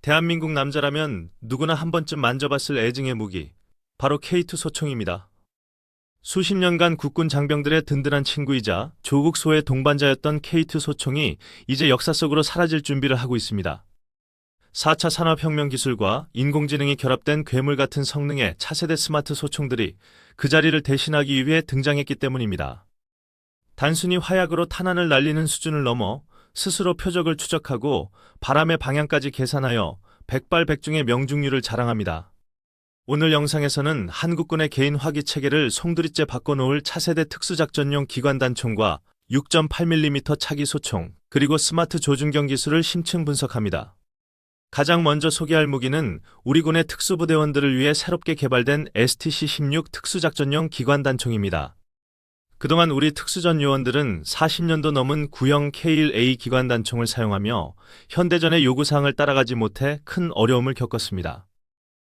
대한민국 남자라면 누구나 한 번쯤 만져봤을 애증의 무기, 바로 K2 소총입니다. 수십 년간 국군 장병들의 든든한 친구이자 조국 소의 동반자였던 K2 소총이 이제 역사 속으로 사라질 준비를 하고 있습니다. 4차 산업혁명 기술과 인공지능이 결합된 괴물 같은 성능의 차세대 스마트 소총들이 그 자리를 대신하기 위해 등장했기 때문입니다. 단순히 화약으로 탄환을 날리는 수준을 넘어 스스로 표적을 추적하고 바람의 방향까지 계산하여 백발백중의 명중률을 자랑합니다. 오늘 영상에서는 한국군의 개인 화기 체계를 송두리째 바꿔놓을 차세대 특수작전용 기관단총과 6.8mm 차기 소총, 그리고 스마트 조준경 기술을 심층 분석합니다. 가장 먼저 소개할 무기는 우리 군의 특수부대원들을 위해 새롭게 개발된 STC-16 특수작전용 기관단총입니다. 그동안 우리 특수전 요원들은 40년도 넘은 구형 K1A 기관단총을 사용하며 현대전의 요구사항을 따라가지 못해 큰 어려움을 겪었습니다.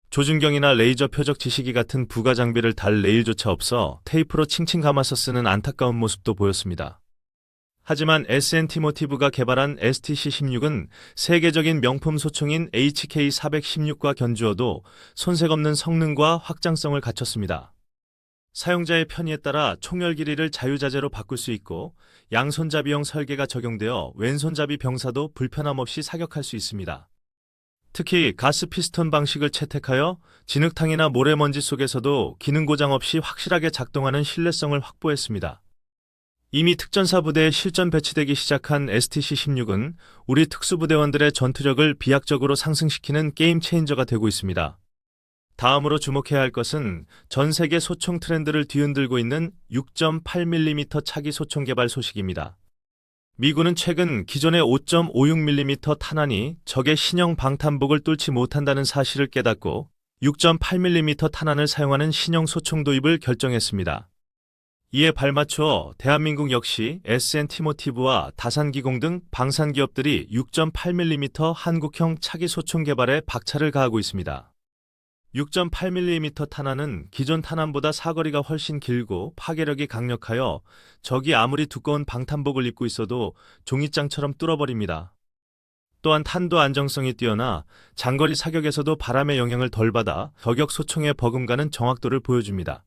조준경이나 레이저 표적 지시기 같은 부가 장비를 달 레일조차 없어 테이프로 칭칭 감아서 쓰는 안타까운 모습도 보였습니다. 하지만 SN티모티브가 개발한 STC-16은 세계적인 명품 소총인 HK416과 견주어도 손색 없는 성능과 확장성을 갖췄습니다. 사용자의 편의에 따라 총열 길이를 자유자재로 바꿀 수 있고 양손잡이형 설계가 적용되어 왼손잡이 병사도 불편함 없이 사격할 수 있습니다. 특히 가스 피스톤 방식을 채택하여 진흙탕이나 모래먼지 속에서도 기능 고장 없이 확실하게 작동하는 신뢰성을 확보했습니다. 이미 특전사 부대에 실전 배치되기 시작한 STC-16은 우리 특수부대원들의 전투력을 비약적으로 상승시키는 게임 체인저가 되고 있습니다. 다음으로 주목해야 할 것은 전 세계 소총 트렌드를 뒤흔들고 있는 6.8mm 차기 소총 개발 소식입니다. 미군은 최근 기존의 5.56mm 탄환이 적의 신형 방탄복을 뚫지 못한다는 사실을 깨닫고 6.8mm 탄환을 사용하는 신형 소총 도입을 결정했습니다. 이에 발맞추어 대한민국 역시 SN티모티브와 다산기공 등 방산기업들이 6.8mm 한국형 차기 소총 개발에 박차를 가하고 있습니다. 6.8mm 탄환은 기존 탄환보다 사거리가 훨씬 길고 파괴력이 강력하여 적이 아무리 두꺼운 방탄복을 입고 있어도 종이장처럼 뚫어버립니다. 또한 탄도 안정성이 뛰어나 장거리 사격에서도 바람의 영향을 덜 받아 저격 소총에 버금가는 정확도를 보여줍니다.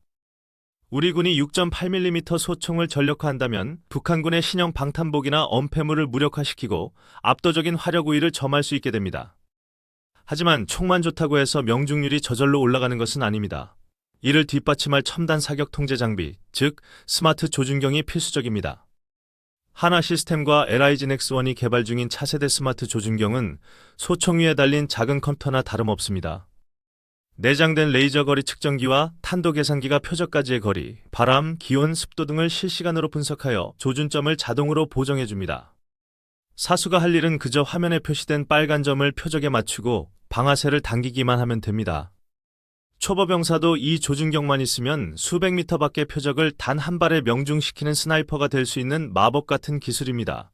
우리 군이 6.8mm 소총을 전력화한다면 북한군의 신형 방탄복이나 엄폐물을 무력화시키고 압도적인 화력 우위를 점할 수 있게 됩니다. 하지만 총만 좋다고 해서 명중률이 저절로 올라가는 것은 아닙니다. 이를 뒷받침할 첨단 사격 통제 장비, 즉 스마트 조준경이 필수적입니다. 하나시스템과 LIG넥스1이 개발 중인 차세대 스마트 조준경은 소총 위에 달린 작은 컴퓨터나 다름없습니다. 내장된 레이저 거리 측정기와 탄도 계산기가 표적까지의 거리, 바람, 기온, 습도 등을 실시간으로 분석하여 조준점을 자동으로 보정해줍니다. 사수가 할 일은 그저 화면에 표시된 빨간 점을 표적에 맞추고 방아쇠를 당기기만 하면 됩니다. 초보 병사도 이 조준경만 있으면 수백 미터 밖의 표적을 단 한 발에 명중시키는 스나이퍼가 될 수 있는 마법 같은 기술입니다.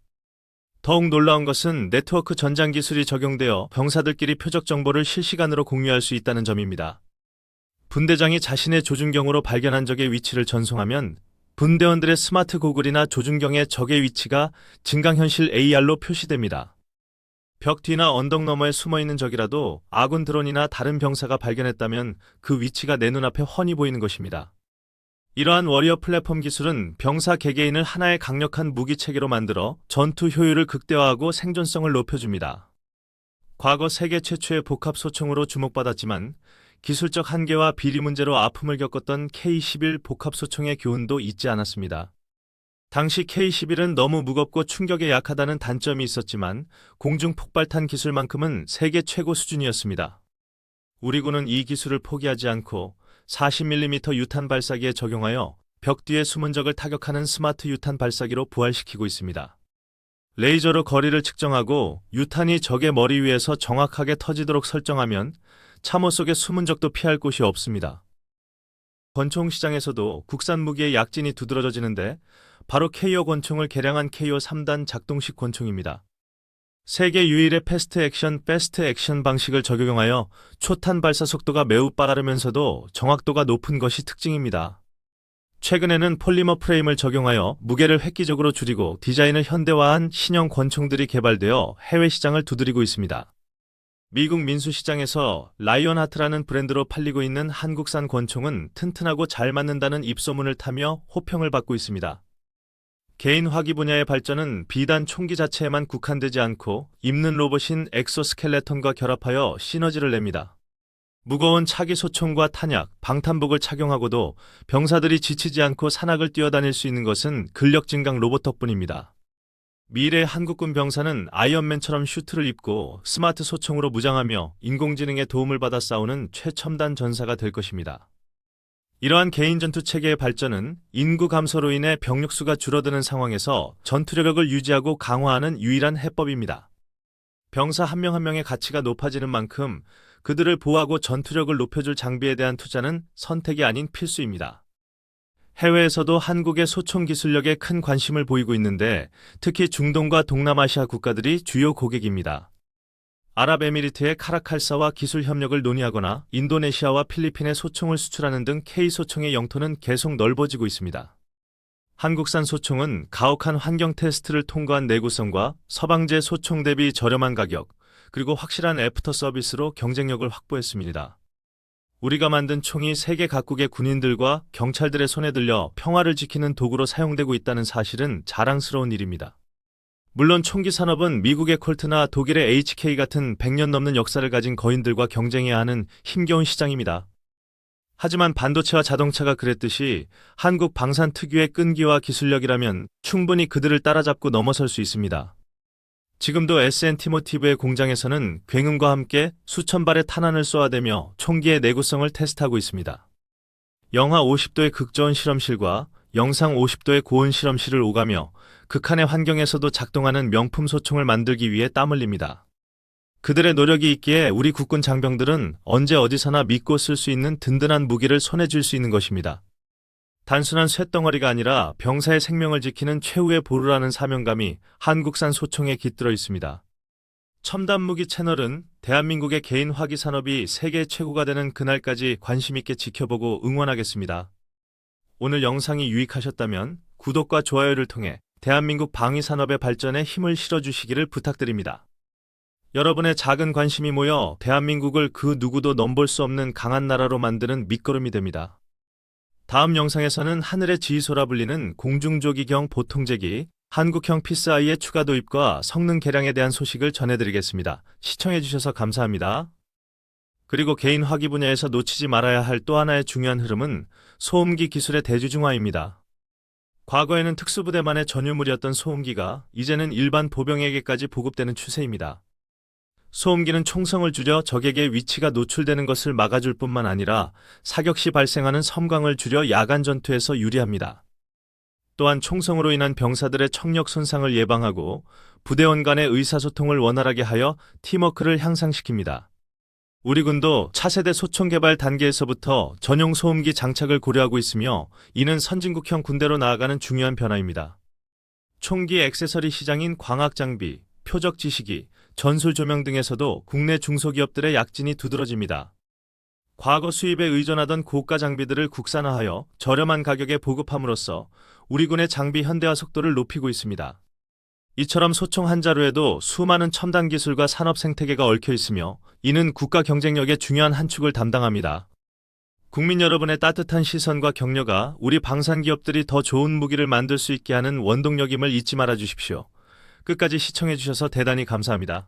더욱 놀라운 것은 네트워크 전장 기술이 적용되어 병사들끼리 표적 정보를 실시간으로 공유할 수 있다는 점입니다. 분대장이 자신의 조준경으로 발견한 적의 위치를 전송하면 분대원들의 스마트 고글이나 조준경의 적의 위치가 증강현실 AR로 표시됩니다. 벽 뒤나 언덕 너머에 숨어있는 적이라도 아군 드론이나 다른 병사가 발견했다면 그 위치가 내 눈앞에 훤히 보이는 것입니다. 이러한 워리어 플랫폼 기술은 병사 개개인을 하나의 강력한 무기체계로 만들어 전투 효율을 극대화하고 생존성을 높여줍니다. 과거 세계 최초의 복합 소총으로 주목받았지만 기술적 한계와 비리 문제로 아픔을 겪었던 K11 복합 소총의 교훈도 잊지 않았습니다. 당시 K11은 너무 무겁고 충격에 약하다는 단점이 있었지만 공중 폭발탄 기술만큼은 세계 최고 수준이었습니다. 우리 군은 이 기술을 포기하지 않고 40mm 유탄 발사기에 적용하여 벽 뒤에 숨은 적을 타격하는 스마트 유탄 발사기로 부활시키고 있습니다. 레이저로 거리를 측정하고 유탄이 적의 머리 위에서 정확하게 터지도록 설정하면 참호 속에 숨은 적도 피할 곳이 없습니다. 권총 시장에서도 국산 무기의 약진이 두드러져지는데 바로 KO 권총을 개량한 KO 3단 작동식 권총입니다. 세계 유일의 패스트 액션 방식을 적용하여 초탄 발사 속도가 매우 빠르면서도 정확도가 높은 것이 특징입니다. 최근에는 폴리머 프레임을 적용하여 무게를 획기적으로 줄이고 디자인을 현대화한 신형 권총들이 개발되어 해외 시장을 두드리고 있습니다. 미국 민수시장에서 라이온하트라는 브랜드로 팔리고 있는 한국산 권총은 튼튼하고 잘 맞는다는 입소문을 타며 호평을 받고 있습니다. 개인 화기 분야의 발전은 비단 총기 자체에만 국한되지 않고 입는 로봇인 엑소스켈레톤과 결합하여 시너지를 냅니다. 무거운 차기 소총과 탄약, 방탄복을 착용하고도 병사들이 지치지 않고 산악을 뛰어다닐 수 있는 것은 근력 증강 로봇 덕분입니다. 미래 한국군 병사는 아이언맨처럼 슈트를 입고 스마트 소총으로 무장하며 인공지능의 도움을 받아 싸우는 최첨단 전사가 될 것입니다. 이러한 개인 전투 체계의 발전은 인구 감소로 인해 병력 수가 줄어드는 상황에서 전투력을 유지하고 강화하는 유일한 해법입니다. 병사 한 명 한 명의 가치가 높아지는 만큼 그들을 보호하고 전투력을 높여줄 장비에 대한 투자는 선택이 아닌 필수입니다. 해외에서도 한국의 소총 기술력에 큰 관심을 보이고 있는데 특히 중동과 동남아시아 국가들이 주요 고객입니다. 아랍에미리트의 카라칼사와 기술 협력을 논의하거나 인도네시아와 필리핀에 소총을 수출하는 등 K소총의 영토는 계속 넓어지고 있습니다. 한국산 소총은 가혹한 환경 테스트를 통과한 내구성과 서방제 소총 대비 저렴한 가격, 그리고 확실한 애프터 서비스로 경쟁력을 확보했습니다. 우리가 만든 총이 세계 각국의 군인들과 경찰들의 손에 들려 평화를 지키는 도구로 사용되고 있다는 사실은 자랑스러운 일입니다. 물론 총기 산업은 미국의 콜트나 독일의 HK 같은 100년 넘는 역사를 가진 거인들과 경쟁해야 하는 힘겨운 시장입니다. 하지만 반도체와 자동차가 그랬듯이 한국 방산 특유의 끈기와 기술력이라면 충분히 그들을 따라잡고 넘어설 수 있습니다. 지금도 SN티모티브의 공장에서는 굉음과 함께 수천 발의 탄환을 쏘아대며 총기의 내구성을 테스트하고 있습니다. 영하 50도의 극저온 실험실과 영상 50도의 고온 실험실을 오가며 극한의 환경에서도 작동하는 명품 소총을 만들기 위해 땀 흘립니다. 그들의 노력이 있기에 우리 국군 장병들은 언제 어디서나 믿고 쓸 수 있는 든든한 무기를 손에 쥘 수 있는 것입니다. 단순한 쇳덩어리가 아니라 병사의 생명을 지키는 최후의 보루라는 사명감이 한국산 소총에 깃들어 있습니다. 첨단무기 채널은 대한민국의 개인 화기 산업이 세계 최고가 되는 그날까지 관심 있게 지켜보고 응원하겠습니다. 오늘 영상이 유익하셨다면 구독과 좋아요를 통해 대한민국 방위 산업의 발전에 힘을 실어주시기를 부탁드립니다. 여러분의 작은 관심이 모여 대한민국을 그 누구도 넘볼 수 없는 강한 나라로 만드는 밑거름이 됩니다. 다음 영상에서는 하늘의 지휘소라 불리는 공중조기경 보통제기, 한국형 피스아이의 추가 도입과 성능 개량에 대한 소식을 전해드리겠습니다. 시청해주셔서 감사합니다. 그리고 개인 화기 분야에서 놓치지 말아야 할 또 하나의 중요한 흐름은 소음기 기술의 대중화입니다. 과거에는 특수부대만의 전유물이었던 소음기가 이제는 일반 보병에게까지 보급되는 추세입니다. 소음기는 총성을 줄여 적에게 위치가 노출되는 것을 막아줄 뿐만 아니라 사격 시 발생하는 섬광을 줄여 야간 전투에서 유리합니다. 또한 총성으로 인한 병사들의 청력 손상을 예방하고 부대원 간의 의사소통을 원활하게 하여 팀워크를 향상시킵니다. 우리 군도 차세대 소총 개발 단계에서부터 전용 소음기 장착을 고려하고 있으며 이는 선진국형 군대로 나아가는 중요한 변화입니다. 총기 액세서리 시장인 광학장비, 표적 지시기, 전술 조명 등에서도 국내 중소기업들의 약진이 두드러집니다. 과거 수입에 의존하던 고가 장비들을 국산화하여 저렴한 가격에 보급함으로써 우리 군의 장비 현대화 속도를 높이고 있습니다. 이처럼 소총 한 자루에도 수많은 첨단 기술과 산업 생태계가 얽혀 있으며 이는 국가 경쟁력의 중요한 한 축을 담당합니다. 국민 여러분의 따뜻한 시선과 격려가 우리 방산 기업들이 더 좋은 무기를 만들 수 있게 하는 원동력임을 잊지 말아 주십시오. 끝까지 시청해 주셔서 대단히 감사합니다.